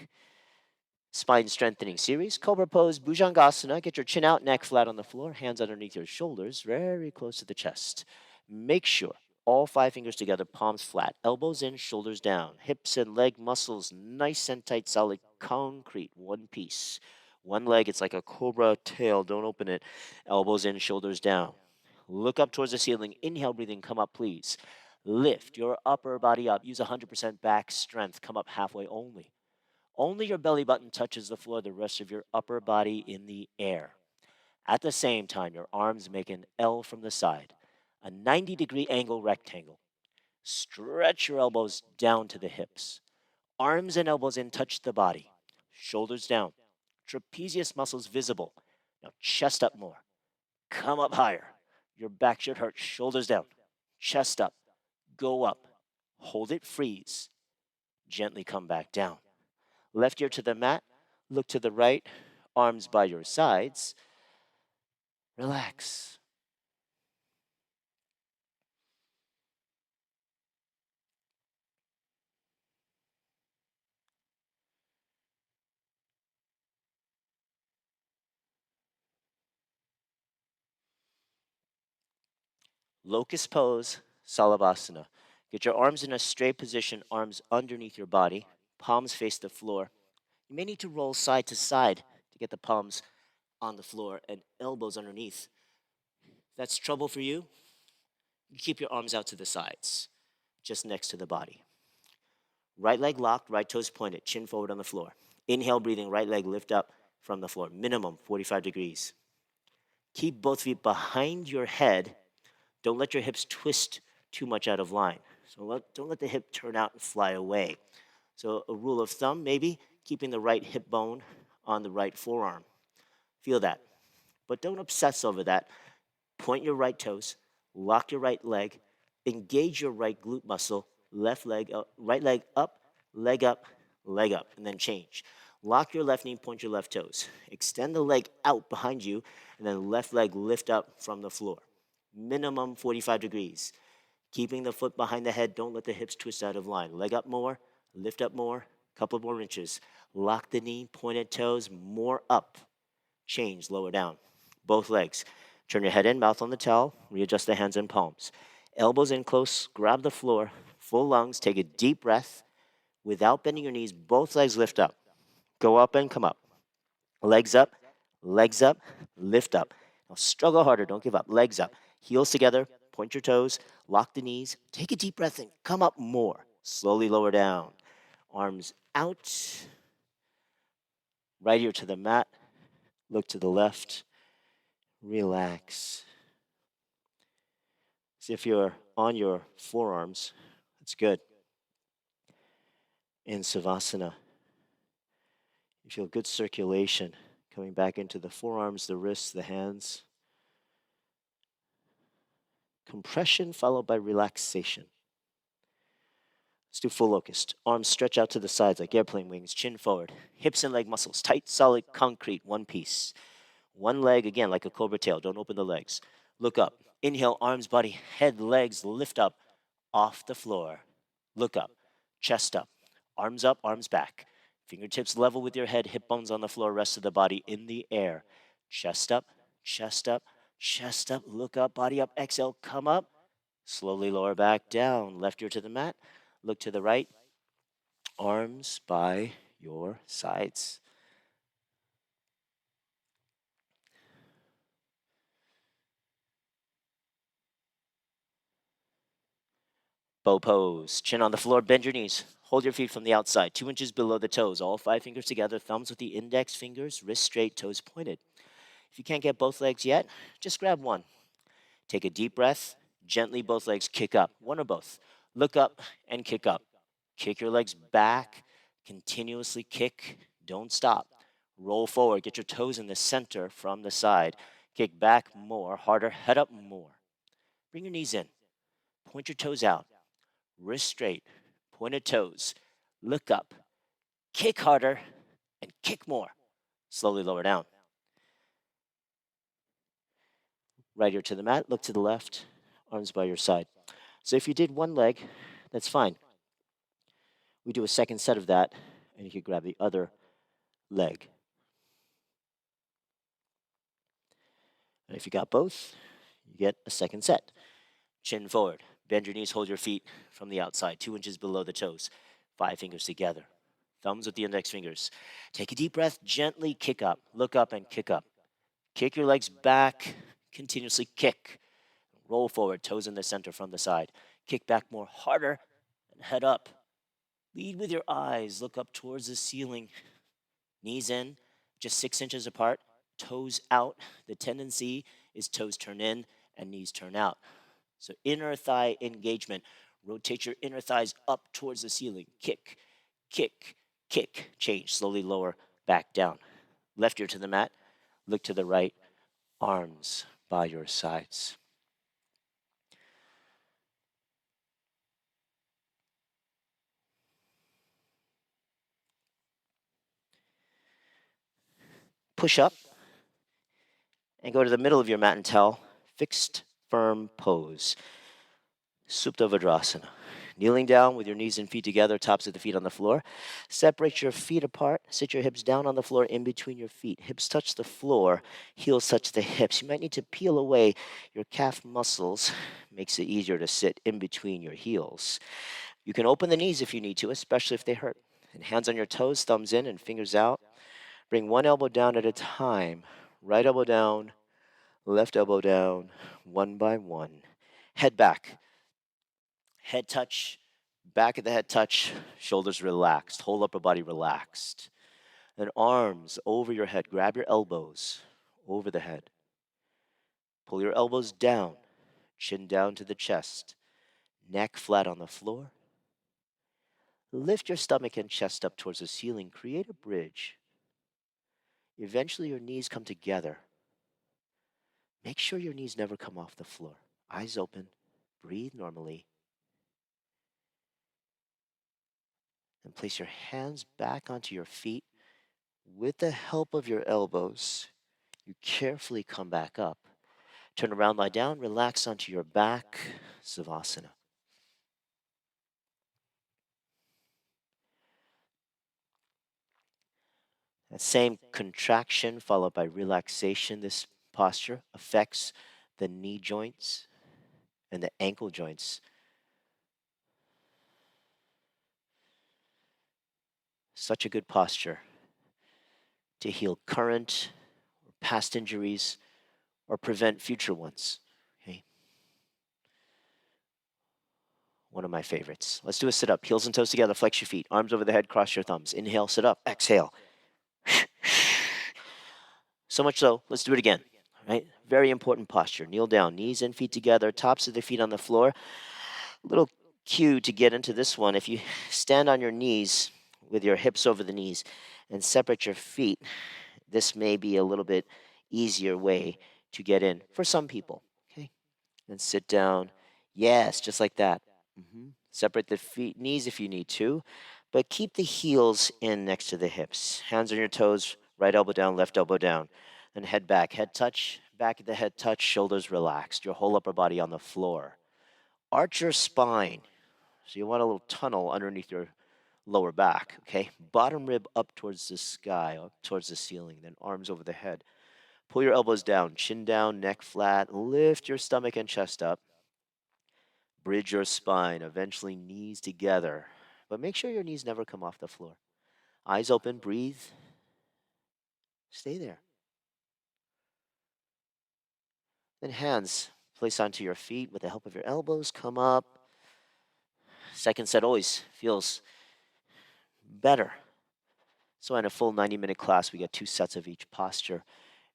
Spine strengthening series. Cobra pose, Bhujangasana. Get your chin out, neck flat on the floor, hands underneath your shoulders, very close to the chest. Make sure all 5 fingers together, palms flat, elbows in, shoulders down. Hips and leg muscles nice and tight, solid, concrete, one piece. One leg, it's like a cobra tail, don't open it. Elbows in, shoulders down. Look up towards the ceiling. Inhale, breathing, come up, please. Lift your upper body up. Use 100% back strength. Come up halfway only. Only your belly button touches the floor, the rest of your upper body in the air. At the same time, your arms make an L from the side, a 90-degree angle rectangle. Stretch your elbows down to the hips. Arms and elbows in touch the body. Shoulders down. Trapezius muscles visible. Now chest up more. Come up higher. Your back should hurt. Shoulders down. Chest up. Go up. Hold it, freeze. Gently come back down. Left ear to the mat. Look to the right. Arms by your sides. Relax. Locust pose, Savasana. Get your arms in a straight position, arms underneath your body, palms face the floor. You may need to roll side to side to get the palms on the floor and elbows underneath. If that's trouble for you, you keep your arms out to the sides, just next to the body. Right leg locked, right toes pointed, chin forward on the floor. Inhale, breathing, right leg lift up from the floor, minimum 45 degrees. Keep both feet behind your head. Don't let your hips twist too much out of line. So don't let the hip turn out and fly away. So a rule of thumb, maybe keeping the right hip bone on the right forearm. Feel that. But don't obsess over that. Point your right toes, lock your right leg, engage your right glute muscle, left leg up, right leg up, and then change. Lock your left knee, point your left toes. Extend the leg out behind you, and then left leg lift up from the floor. Minimum 45 degrees. Keeping the foot behind the head, don't let the hips twist out of line. Leg up more, Lift up more, couple more inches. Lock the knee, pointed toes, more up. Change, lower down. Both legs. Turn your head in, mouth on the towel. Readjust the hands and palms. Elbows in close, grab the floor. Full lungs, take a deep breath. Without bending your knees, both legs lift up. Go up and come up. Legs up, lift up. Now struggle harder, don't give up. Legs up, heels together, point your toes, lock the knees, take a deep breath and come up more. Slowly lower down. Arms out, right ear to the mat, look to the left, relax. See if you're on your forearms, that's good. In Savasana, you feel good circulation coming back into the forearms, the wrists, the hands. Compression followed by relaxation. Let's do full locust. Arms stretch out to the sides like airplane wings, chin forward. Hips and leg muscles, tight, solid, concrete, one piece. One leg, again, like a cobra tail. Don't open the legs. Look up. Inhale, arms, body, head, legs, lift up off the floor. Look up. Chest up. Arms back. Fingertips level with your head, hip bones on the floor, rest of the body in the air. Chest up, chest up, chest up. Look up, body up. Exhale, come up. Slowly lower back down. Left ear to the mat. Look to the right. Arms by your sides. Bow pose. Chin on the floor. Bend your knees. Hold your feet from the outside, 2 inches below the toes. All 5 fingers together. Thumbs with the index fingers. Wrists straight, toes pointed. If you can't get both legs yet, just grab one. Take a deep breath. Gently, both legs kick up. One or both. Look up and kick up. Kick your legs back. Continuously kick. Don't stop. Roll forward. Get your toes in the center from the side. Kick back more. Harder. Head up more. Bring your knees in. Point your toes out. Wrist straight. Pointed toes. Look up. Kick harder. And kick more. Slowly lower down. Right ear to the mat. Look to the left. Arms by your side. So if you did one leg, that's fine. We do a second set of that, and you can grab the other leg. And if you got both, you get a second set. Chin forward. Bend your knees, hold your feet from the outside, 2 inches below the toes. 5 fingers together. Thumbs with the index fingers. Take a deep breath, gently kick up. Look up and kick up. Kick your legs back, continuously kick. Roll forward, toes in the center from the side. Kick back more, harder, and head up. Lead with your eyes, look up towards the ceiling. Knees in, just 6 inches apart, toes out. The tendency is toes turn in and knees turn out. So inner thigh engagement. Rotate your inner thighs up towards the ceiling. Kick, kick, kick. Change, slowly lower back down. Left ear to the mat, look to the right, arms by your sides. Push up and go to the middle of your mat and towel. Fixed, firm pose. Supta Vajrasana. Kneeling down with your knees and feet together, tops of the feet on the floor. Separate your feet apart. Sit your hips down on the floor in between your feet. Hips touch the floor, heels touch the hips. You might need to peel away your calf muscles. Makes it easier to sit in between your heels. You can open the knees if you need to, especially if they hurt. And hands on your toes, thumbs in and fingers out. Bring one elbow down at a time. Right elbow down, left elbow down, one by one. Head back. Head touch, back of the head touch, shoulders relaxed, whole upper body relaxed. Then arms over your head, grab your elbows over the head. Pull your elbows down, chin down to the chest, neck flat on the floor. Lift your stomach and chest up towards the ceiling, create a bridge. Eventually your knees come together. Make sure your knees never come off the floor. Eyes open, breathe normally. And place your hands back onto your feet. With the help of your elbows, you carefully come back up. Turn around, lie down, relax onto your back, Savasana. That same contraction followed by relaxation, this posture affects the knee joints and the ankle joints. Such a good posture to heal current or past injuries or prevent future ones. Okay. One of my favorites. Let's do a sit up. Heels and toes together. Flex your feet. Arms over the head. Cross your thumbs. Inhale, sit up. Exhale. So much so, let's do it again. Right? Very important posture. Kneel down. Knees and feet together. Tops of the feet on the floor. Little cue to get into this one. If you stand on your knees with your hips over the knees and separate your feet, this may be a little bit easier way to get in for some people. Okay. And sit down. Yes, just like that. Separate the feet, knees if you need to, but keep the heels in next to the hips. Hands on your toes, right elbow down, left elbow down. And head back, head touch, back of the head touch, shoulders relaxed, your whole upper body on the floor. Arch your spine. So you want a little tunnel underneath your lower back, okay? Bottom rib up towards the sky, up towards the ceiling, then arms over the head. Pull your elbows down, chin down, neck flat. Lift your stomach and chest up. Bridge your spine, eventually knees together. But make sure your knees never come off the floor. Eyes open, breathe. Stay there. Then hands place onto your feet with the help of your elbows. Come up. Second set always feels better. So in a full 90-minute class, we get 2 sets of each posture.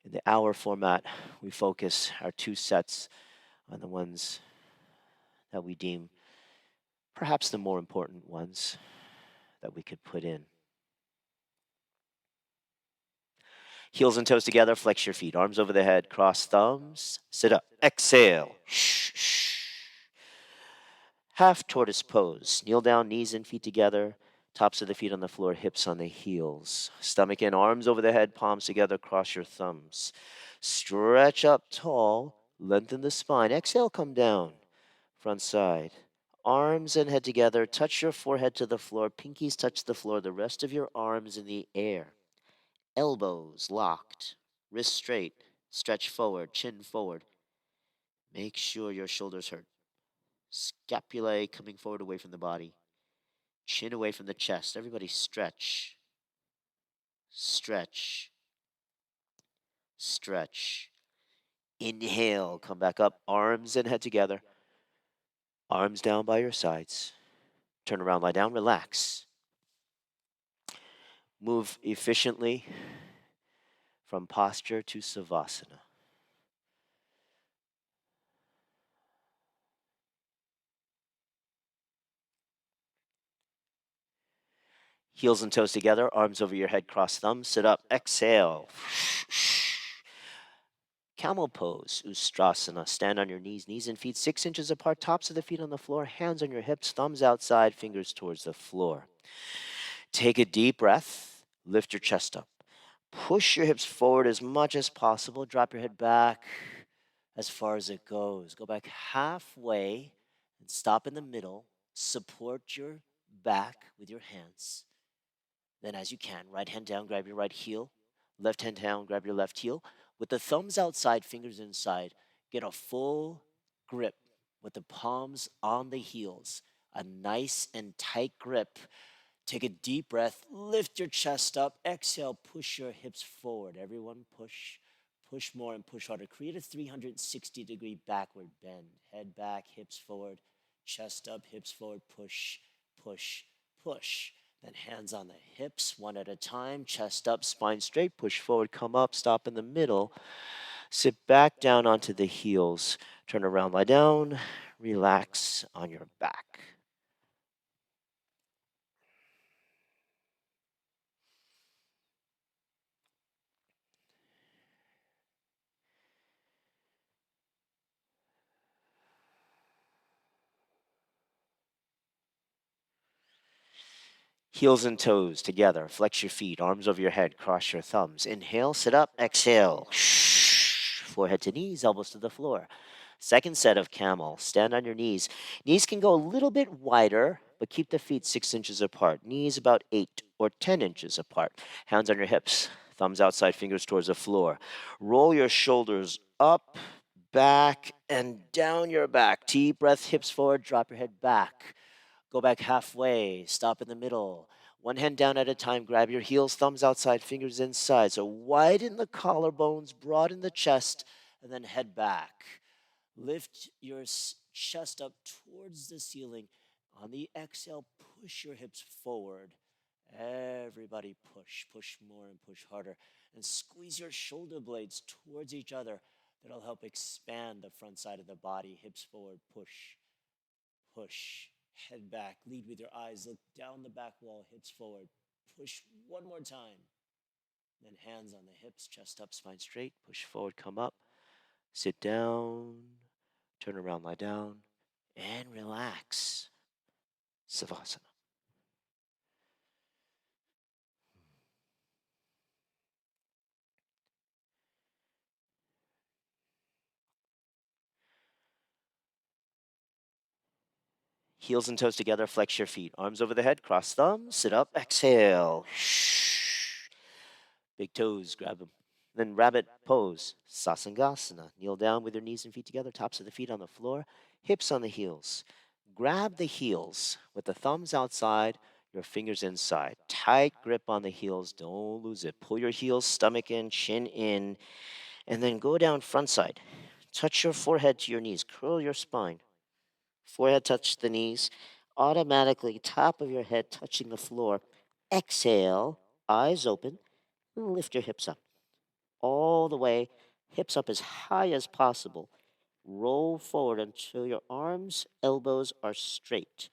In the hour format, we focus our 2 sets on the ones that we deem perhaps the more important ones that we could put in. Heels and toes together, flex your feet, arms over the head, cross thumbs, sit up, exhale. Half tortoise pose, kneel down, knees and feet together, tops of the feet on the floor, hips on the heels. Stomach in, arms over the head, palms together, cross your thumbs. Stretch up tall, lengthen the spine, exhale, come down, front side. Arms and head together, touch your forehead to the floor, pinkies touch the floor, the rest of your arms in the air. Elbows locked, wrists straight, stretch forward, chin forward. Make sure your shoulders hurt. Scapulae coming forward away from the body. Chin away from the chest. Everybody stretch. Stretch. Stretch. Inhale, come back up, arms and head together. Arms down by your sides. Turn around, lie down, relax. Move efficiently from posture to Savasana. Heels and toes together, arms over your head, cross thumbs, sit up, exhale. Camel pose, Ustrasana. Stand on your knees and feet 6 inches apart, tops of the feet on the floor, hands on your hips, thumbs outside, fingers towards the floor. Take a deep breath, lift your chest up. Push your hips forward as much as possible, drop your head back as far as it goes. Go back halfway and stop in the middle. Support your back with your hands. Then as you can, right hand down, grab your right heel. Left hand down, grab your left heel. With the thumbs outside, fingers inside, get a full grip with the palms on the heels. A nice and tight grip. Take a deep breath, lift your chest up, exhale, push your hips forward. Everyone push, push more and push harder. Create a 360-degree backward bend. Head back, hips forward, chest up, hips forward, push, push, push. Then hands on the hips, one at a time, chest up, spine straight, push forward, come up, stop in the middle. Sit back down onto the heels. Turn around, lie down, relax on your back. Heels and toes together. Flex your feet, arms over your head, cross your thumbs. Inhale, sit up, exhale. Forehead to knees, elbows to the floor. Second set of camel. Stand on your knees. Knees can go a little bit wider but keep the feet 6 inches apart. Knees about 8 or 10 inches apart. Hands on your hips. Thumbs outside, fingers towards the floor. Roll your shoulders up, back, and down your back. Deep breath, hips forward, drop your head back. Go back halfway, stop in the middle. One hand down at a time, grab your heels, thumbs outside, fingers inside. So widen the collarbones, broaden the chest, and then head back. Lift your chest up towards the ceiling. On the exhale, push your hips forward. Everybody push more and push harder. And squeeze your shoulder blades towards each other. That'll help expand the front side of the body. Hips forward, push. Head back, lead with your eyes, look down the back wall, hips forward. Push one more time. Then hands on the hips, chest up, spine straight. Push forward, come up. Sit down, turn around, lie down, and relax. Savasana. Heels and toes together, flex your feet. Arms over the head, cross thumbs, sit up, exhale. Big toes, grab them. Then rabbit pose, Sasangasana. Kneel down with your knees and feet together, tops of the feet on the floor, hips on the heels. Grab the heels with the thumbs outside, your fingers inside. Tight grip on the heels, don't lose it. Pull your heels, stomach in, chin in, and then go down front side. Touch your forehead to your knees, curl your spine. Forehead touch the knees, automatically top of your head touching the floor. Exhale, eyes open, and lift your hips up. All the way, hips up as high as possible. Roll forward until your arms, elbows are straight.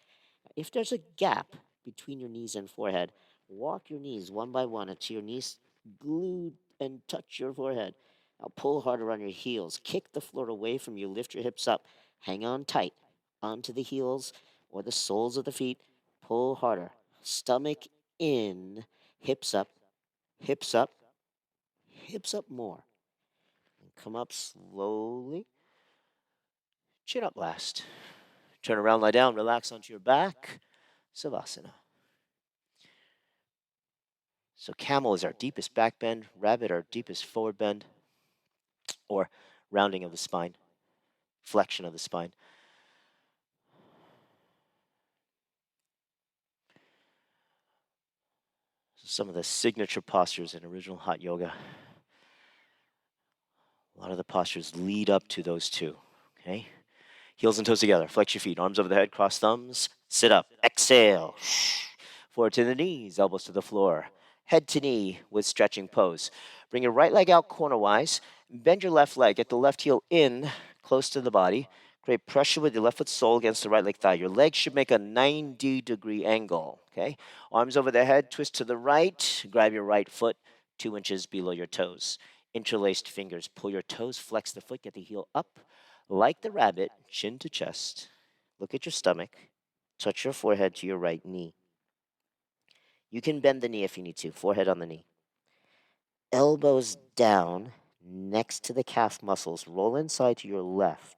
If there's a gap between your knees and forehead, walk your knees one by one until your knees glue and touch your forehead. Now pull harder on your heels. Kick the floor away from you. Lift your hips up. Hang on tight onto the heels or the soles of the feet. Pull harder. Stomach in. Hips up. Hips up. Hips up more. And come up slowly. Chin up last. Turn around, lie down, relax onto your back. Savasana. So camel is our deepest back bend, rabbit our deepest forward bend, or rounding of the spine, flexion of the spine. So some of the signature postures in original hot yoga. A lot of the postures lead up to those two, okay? Heels and toes together, flex your feet, arms over the head, cross thumbs, sit up, exhale. Forward to the knees, elbows to the floor. Head to knee with stretching pose. Bring your right leg out cornerwise. Bend your left leg. Get the left heel in, close to the body. Create pressure with your left foot sole against the right leg thigh. Your legs should make a 90-degree angle. Okay? Arms over the head, twist to the right. Grab your right foot 2 inches below your toes. Interlaced fingers. Pull your toes, flex the foot, get the heel up. Like the rabbit, chin to chest. Look at your stomach. Touch your forehead to your right knee. You can bend the knee if you need to, forehead on the knee. Elbows down next to the calf muscles. Roll inside to your left.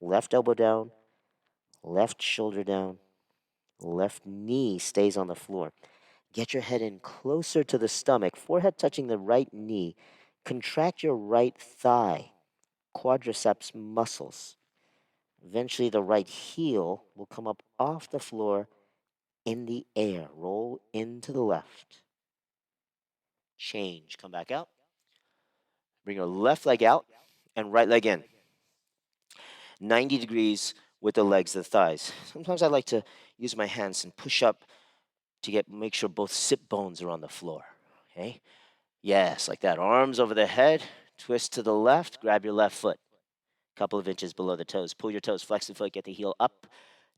Left elbow down, left shoulder down, left knee stays on the floor. Get your head in closer to the stomach, forehead touching the right knee. Contract your right thigh, quadriceps muscles. Eventually, the right heel will come up off the floor in the air. Roll into the left. Change. Come back out. Bring your left leg out and right leg in. 90 degrees with the legs, the thighs. Sometimes I like to use my hands and push up to make sure both sit bones are on the floor. Okay? Yes, like that. Arms over the head, twist to the left, grab your left foot. Couple of inches below the toes. Pull your toes, flex the foot, get the heel up.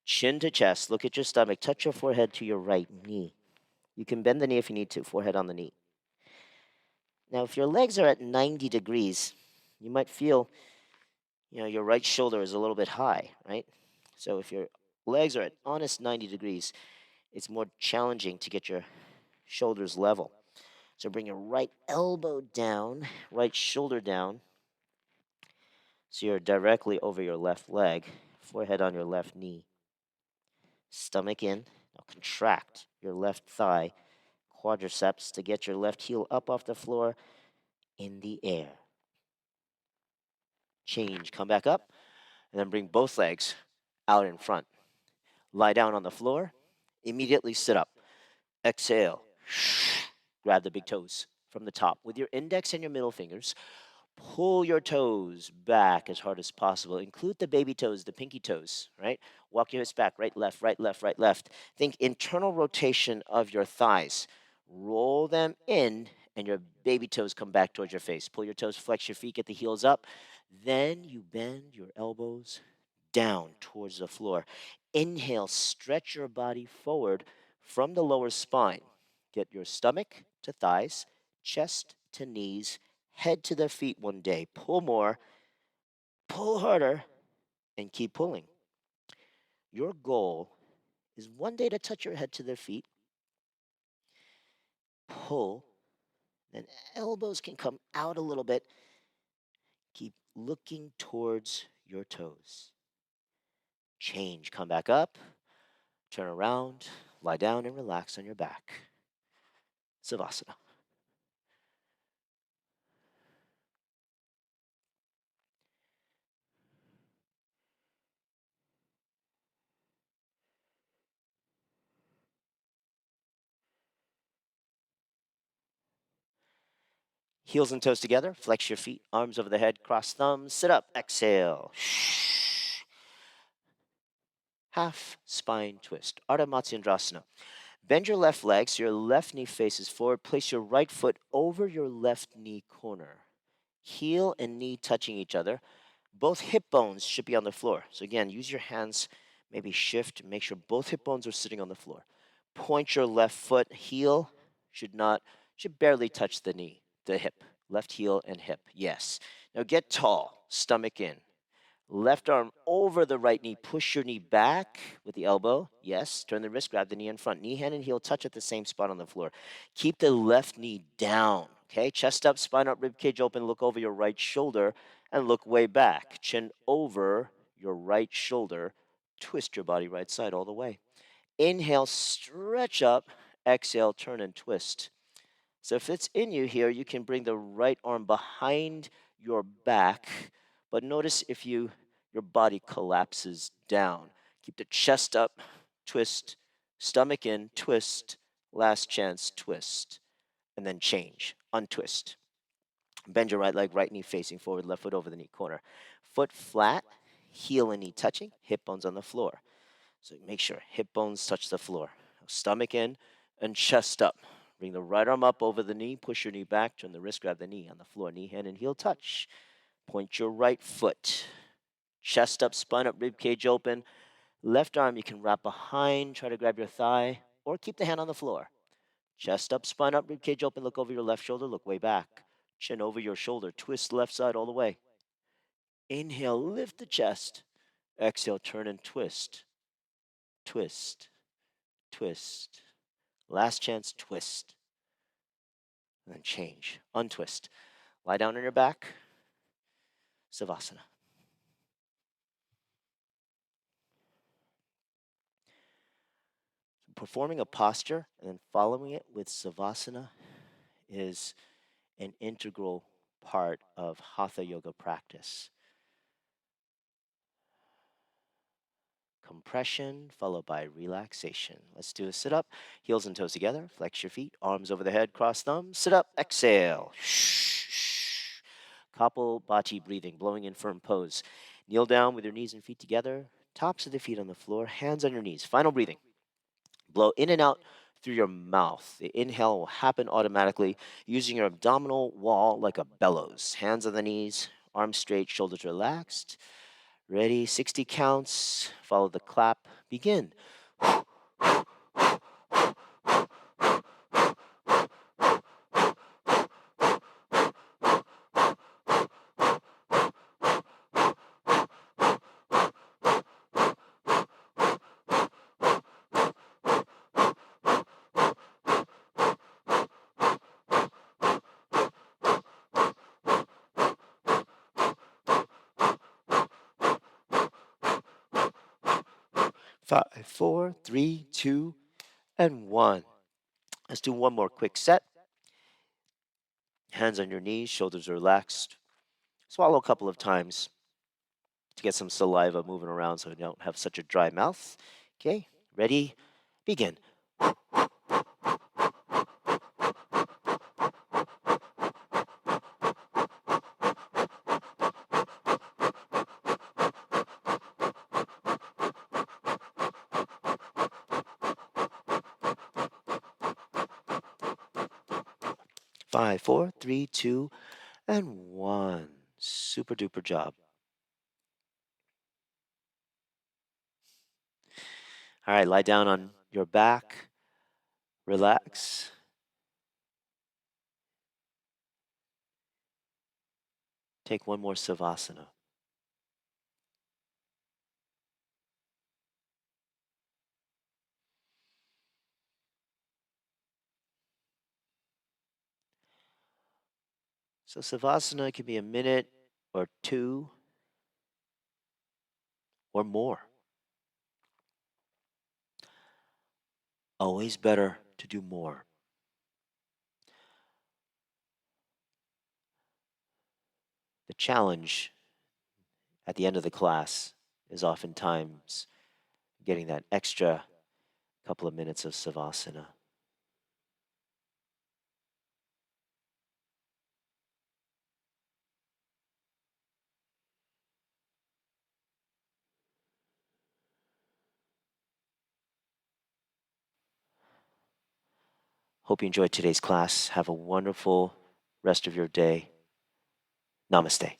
Chin to chest, look at your stomach, touch your forehead to your right knee. You can bend the knee if you need to, forehead on the knee. Now, if your legs are at 90 degrees, you might feel, your right shoulder is a little bit high, right? So if your legs are at honest 90 degrees, it's more challenging to get your shoulders level. So bring your right elbow down, right shoulder down, so you're directly over your left leg, forehead on your left knee. Stomach in. Now contract your left thigh, quadriceps to get your left heel up off the floor in the air. Change, come back up, and then bring both legs out in front. Lie down on the floor, immediately sit up. Exhale. Grab the big toes from the top with your index and your middle fingers. Pull your toes back as hard as possible. Include the baby toes, the pinky toes, right? Walk your hips back, right, left, right, left, right, left. Think internal rotation of your thighs. Roll them in, and your baby toes come back towards your face. Pull your toes, flex your feet, get the heels up. Then you bend your elbows down towards the floor. Inhale, stretch your body forward from the lower spine. Get your stomach to thighs, chest to knees, head to the feet one day. Pull more, pull harder, and keep pulling. Your goal is one day to touch your head to the feet. Pull, then elbows can come out a little bit. Keep looking towards your toes. Change, come back up, turn around, lie down and relax on your back. Savasana. Heels and toes together, flex your feet, arms over the head, cross thumbs, sit up, exhale. Half spine twist, Ardha Matsyendrasana. Bend your left leg so your left knee faces forward. Place your right foot over your left knee corner. Heel and knee touching each other. Both hip bones should be on the floor. So again, use your hands, maybe shift, make sure both hip bones are sitting on the floor. Point your left foot, heel should barely touch the knee, the hip. Left heel and hip, yes. Now get tall, stomach in. Left arm over the right knee. Push your knee back with the elbow. Yes. Turn the wrist, grab the knee in front. Knee, hand, and heel touch at the same spot on the floor. Keep the left knee down. Okay. Chest up, spine up, rib cage open. Look over your right shoulder and look way back. Chin over your right shoulder. Twist your body right side all the way. Inhale, stretch up. Exhale, turn and twist. So if it's in you here, you can bring the right arm behind your back, but notice if your body collapses down. Keep the chest up, twist, stomach in, twist, last chance, twist, and then change, untwist. Bend your right leg, right knee facing forward, left foot over the knee corner. Foot flat, heel and knee touching, hip bones on the floor. So make sure hip bones touch the floor. Stomach in and chest up. Bring the right arm up over the knee, push your knee back, turn the wrist, grab the knee on the floor, knee, hand, and heel touch. Point your right foot. Chest up, spine up, rib cage open. Left arm you can wrap behind, try to grab your thigh, or keep the hand on the floor. Chest up, spine up, rib cage open, look over your left shoulder, look way back. Chin over your shoulder, twist left side all the way. Inhale, lift the chest. Exhale, turn and twist. Twist, twist. Last chance, twist. And then change, untwist. Lie down on your back, Savasana. Performing a posture and then following it with Savasana is an integral part of Hatha Yoga practice. Compression followed by relaxation. Let's do a sit up, heels and toes together, flex your feet, arms over the head, cross thumbs, sit up, exhale. Kapalbhati breathing, blowing in firm pose. Kneel down with your knees and feet together, tops of the feet on the floor, hands on your knees. Final breathing. Blow in and out through your mouth. The inhale will happen automatically using your abdominal wall like a bellows. Hands on the knees, arms straight, shoulders relaxed. Ready, 60 counts. Follow the clap. Begin. 5, 4, 3, 2, and 1. Let's do one more quick set. Hands on your knees, shoulders relaxed. Swallow a couple of times to get some saliva moving around so you don't have such a dry mouth. Okay, ready? Begin. 5, 4, 3, 2, and 1. Super duper job. All right, lie down on your back, relax. Take one more Savasana. So, Savasana can be a minute or two or more. Always better to do more. The challenge at the end of the class is oftentimes getting that extra couple of minutes of Savasana. Hope you enjoyed today's class. Have a wonderful rest of your day. Namaste.